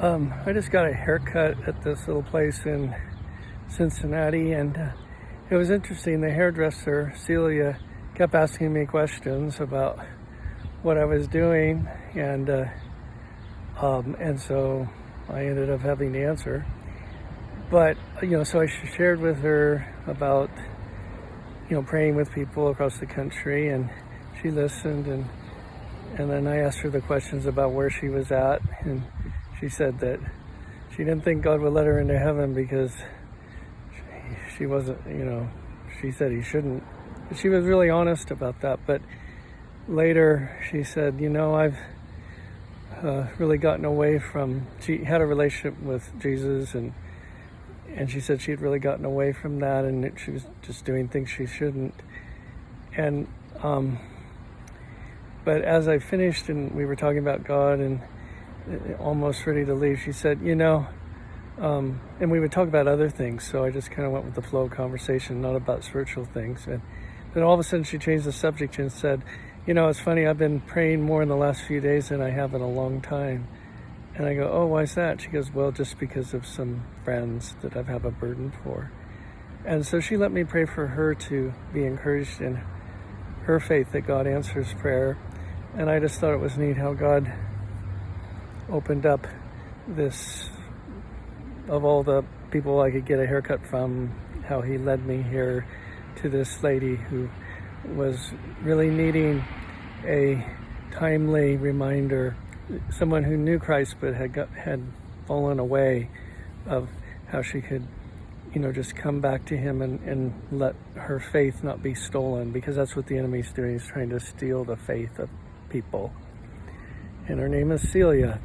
I just got a haircut at this little place in Cincinnati, and it was interesting. The hairdresser, Celia, kept asking me questions about what I was doing, and so I ended up having to answer. But, so I shared with her about, praying with people across the country, and she listened, and then I asked her the questions about where she was at, and she said that she didn't think God would let her into heaven because she wasn't, she said he shouldn't. But she was really honest about that. But later she said, I've really gotten away from, she had a relationship with Jesus, and she said she'd really gotten away from that, and she was just doing things she shouldn't. And but as I finished and we were talking about God and almost ready to leave, she said, and we would talk about other things, so I just kind of went with the flow of conversation, not about spiritual things. And then all of a sudden she changed the subject and said, it's funny, I've been praying more in the last few days than I have in a long time. And I go, oh, why is that? She goes, well, just because of some friends that I have a burden for. And so she let me pray for her to be encouraged in her faith that God answers prayer. And I just thought it was neat how God opened up this, of all the people I could get a haircut from, how he led me here to this lady who was really needing a timely reminder, someone who knew Christ but had fallen away, of how she could, just come back to him and let her faith not be stolen, because that's what the enemy's doing. He's trying to steal the faith of people. And her name is Celia.